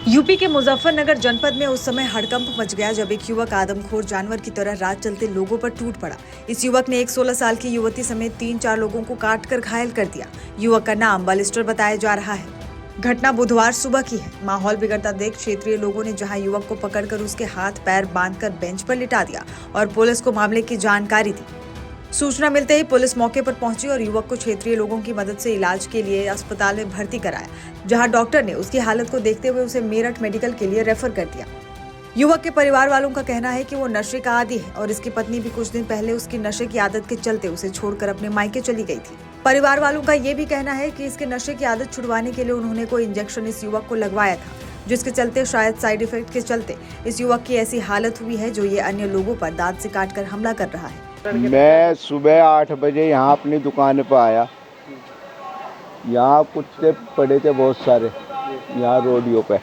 UP के मुजफ्फरनगर जनपद में उस समय हड़कंप मच गया जब एक युवक आदमखोर जानवर की तरह रात चलते लोगों पर टूट पड़ा। इस युवक ने एक 16 साल की युवती समेत 3-4 लोगों को काटकर घायल कर दिया। युवक का नाम बालिस्टर बताया जा रहा है। घटना बुधवार सुबह की है। माहौल बिगड़ता देख क्षेत्रीय लोगों ने जहां युवक को पकड़कर उसके हाथ पैर बांधकर बेंच पर लिटा दिया और पुलिस को मामले की जानकारी दी। सूचना मिलते ही पुलिस मौके पर पहुंची और युवक को क्षेत्रीय लोगों की मदद से इलाज के लिए अस्पताल में भर्ती कराया, जहां डॉक्टर ने उसकी हालत को देखते हुए उसे मेरठ मेडिकल के लिए रेफर कर दिया। युवक के परिवार वालों का कहना है कि वो नशे का आदी है और इसकी पत्नी भी कुछ दिन पहले उसकी नशे की आदत के चलते उसे छोड़कर अपने मायके चली गई थी। परिवार वालों का ये भी कहना है कि इसके नशे की आदत छुड़वाने के लिए उन्होंने कोई इंजेक्शन इस युवक को लगवाया था, जिसके चलते शायद साइड इफेक्ट के चलते इस युवक की ऐसी हालत हुई है जो ये अन्य लोगों पर दांत से काटकर हमला कर रहा है। मैं सुबह 8 बजे यहाँ अपनी दुकान पर आया। यहाँ कुत्ते पड़े थे बहुत सारे यहाँ रोडियो पे।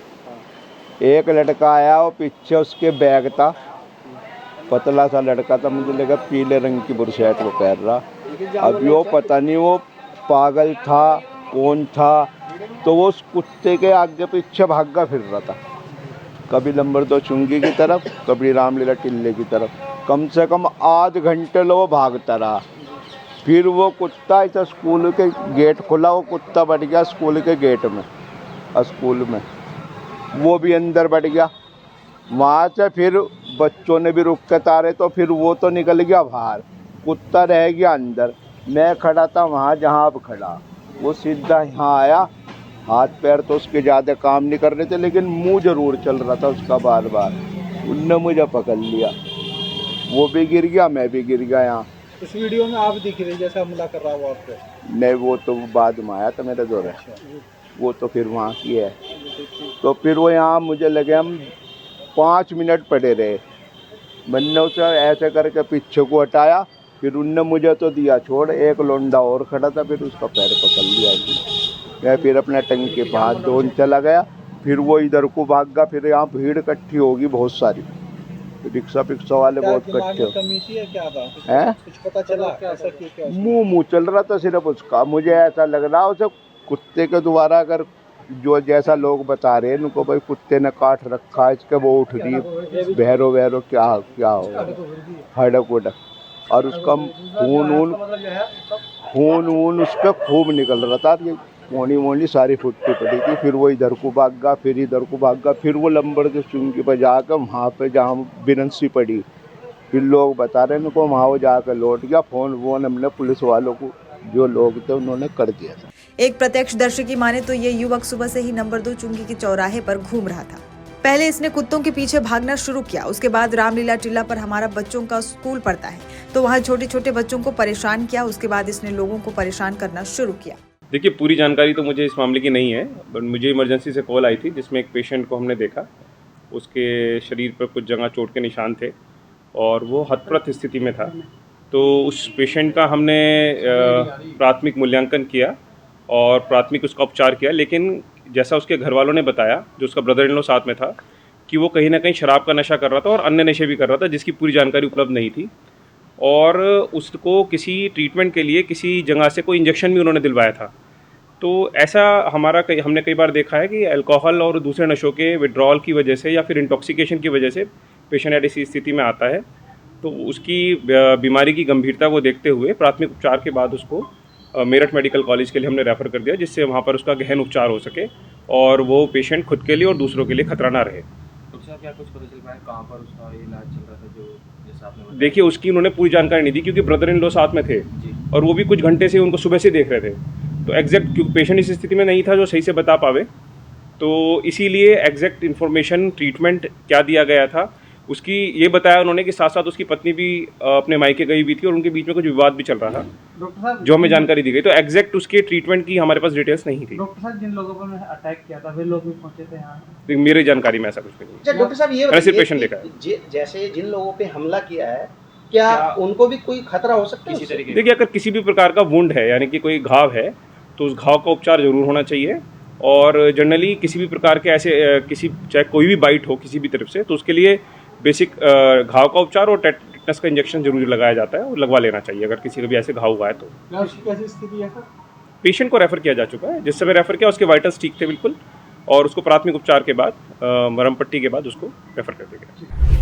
एक लड़का आया और पीछे उसके बैग था, पतला सा लड़का था, मुझे लगा पीले रंग की बुरशर्ट वो पहन रहा। अब वो पता नहीं वो पागल था कौन था, तो वो उस कुत्ते के आगे पीछे भागा फिर रहा था, कभी नंबर 2 चुंगी की तरफ, कभी रामलीला टिल्ले की तरफ। कम से कम आध घंटे वो भागता रहा। फिर वो कुत्ता ऐसा स्कूल के गेट खुला, वो कुत्ता बढ़ गया स्कूल के गेट में, स्कूल में वो भी अंदर बढ़ गया। वहाँ से फिर बच्चों ने भी रुक के तारे, तो फिर वो तो निकल गया बाहर, कुत्ता रह गया अंदर। मैं खड़ा था वहाँ जहाँ अब खड़ा, वो सीधा यहाँ आया। हाथ पैर तो उसके ज़्यादा काम नहीं कर रहे थे, लेकिन मुँह जरूर चल रहा था उसका बार बार। उनने मुझे पकड़ लिया, वो भी गिर गया, मैं भी गिर गया। यहाँ इस वीडियो में आप दिख रहे जैसे हमला कर रहा हुआ आप पे? नहीं, वो तो बाद में आया था मेरे दौरे, वो तो फिर वहाँ की है। तो फिर वो यहाँ मुझे लगे हम 5 मिनट पड़े रहे। मैंने उसे ऐसे करके पीछे को हटाया, फिर उनने मुझे तो दिया छोड़। एक लोंडा और खड़ा था, फिर उसका पैर पकड़ लिया। मैं फिर अपने टंकी पे हाथ धोने चला गया। फिर वो इधर को भाग गया। फिर यहाँ भीड़ इकट्ठी होगी बहुत सारी, रिक्शा पिक्शा वाले बहुत इकट्ठे हैं। कुछ पता चला ऐसा क्यों? मुँह चल रहा था सिर्फ उसका। मुझे ऐसा लग रहा उसे कुत्ते के द्वारा, अगर जो जैसा लोग बता रहे हैं उनको, भाई कुत्ते ने काट रखा है इसके, वो उठ रही बहरो वहरो क्या होगा, हड़क उड़क। और उसका खून उसका खूब निकल रहा था। ये मोनी सारी फुटती पड़ी थी। फिर वो इधर को भाग गया, फिर इधर को भाग गया। फिर वो लंबर के चुंगी पर जाकर वहाँ पे जहाँ बिरंसी पड़ी, फिर लोग बता रहे हैं उनको, वहाँ वो जाकर लौट गया। फोन हमने पुलिस वालों को, जो लोग थे उन्होंने कर दिया था। एक प्रत्यक्षदर्शी की माने तो ये युवक सुबह से ही नंबर 2 चुंगी के चौराहे पर घूम रहा था। पहले इसने कुत्तों के पीछे भागना शुरू किया। उसके बाद रामलीला टिल्ला पर हमारा बच्चों का स्कूल पड़ता है, तो वहाँ छोटे छोटे बच्चों को परेशान किया। उसके बाद इसने लोगों को परेशान करना शुरू किया। देखिए, पूरी जानकारी तो मुझे इस मामले की नहीं है, बट मुझे इमरजेंसी से कॉल आई थी जिसमें एक पेशेंट को हमने देखा। उसके शरीर पर कुछ जगह चोट के निशान थे और वो हतप्रत स्थिति में था। तो उस पेशेंट का हमने प्राथमिक मूल्यांकन किया और प्राथमिक उसका उपचार किया। लेकिन जैसा उसके घर वालों ने बताया, जो उसका ब्रदर इन लॉ साथ में था, कि वो कहीं ना कहीं शराब का नशा कर रहा था और अन्य नशे भी कर रहा था, जिसकी पूरी जानकारी उपलब्ध नहीं थी। और उसको किसी ट्रीटमेंट के लिए किसी जगह से कोई इंजेक्शन भी उन्होंने दिलवाया था। तो ऐसा हमने कई बार देखा है कि अल्कोहल और दूसरे नशों के विड्रॉल की वजह से या फिर इंटॉक्सिकेशन की वजह से पेशेंट ऐसी स्थिति में आता है। तो उसकी बीमारी की गंभीरता को देखते हुए प्राथमिक उपचार के बाद उसको मेरठ मेडिकल कॉलेज के लिए हमने रेफ़र कर दिया, जिससे वहाँ पर उसका गहन उपचार हो सके और वो पेशेंट खुद के लिए और दूसरों के लिए खतरा ना रहे। क्या कुछ पता चल पाया कहाँ पर उसका इलाज चल रहा था, जो जैसा आपने बताया? देखिए, उसकी उन्होंने पूरी जानकारी नहीं दी, क्योंकि ब्रदर इन लॉ साथ में थे और वो भी कुछ घंटे से उनको सुबह से देख रहे थे। तो एग्जैक्ट, क्योंकि पेशेंट इस स्थिति में नहीं था जो सही से बता पावे, तो इसीलिए एग्जैक्ट इन्फॉर्मेशन ट्रीटमेंट क्या दिया गया था उसकी ये बताया उन्होंने कि साथ साथ उसकी पत्नी भी अपने मायके गई हुई थी और उनके बीच में कुछ विवाद भी चल रहा था, जो हमें जानकारी दी गई। तो एग्जैक्ट उसके ट्रीटमेंट की हमारे पास डिटेल्स नहीं थी। डॉक्टर साहब, जिन लोगों पर अटैक किया था वे लोग भी पहुंचे थे यहाँ? मेरी जानकारी में ऐसा कुछ भी नहीं। डॉक्टर साहब, ये मैंने सिर्फ पेशेंट देखा है। जैसे जिन लोगों पे हमला किया है, क्या उनको भी कोई खतरा हो सकता है किसी तरीके? देखिए, अगर किसी भी प्रकार का वुंड है, यानी कि कोई घाव है, तो उस घाव का उपचार जरूर होना चाहिए। और जनरली किसी भी प्रकार के ऐसे चाहे कोई भी बाइट हो किसी भी तरफ से, तो उसके लिए बेसिक घाव का उपचार और टेटनस का इंजेक्शन जरूर लगाया जाता है और लगवा लेना चाहिए अगर किसी का भी ऐसे घाव हुआ है तो। कैसी स्थिति है सर? पेशेंट को रेफ़र किया जा चुका है। जिस समय रेफ़र किया उसके वाइटल्स ठीक थे बिल्कुल, और उसको प्राथमिक उपचार के बाद मरहम पट्टी के बाद उसको रेफ़र कर दिया गया।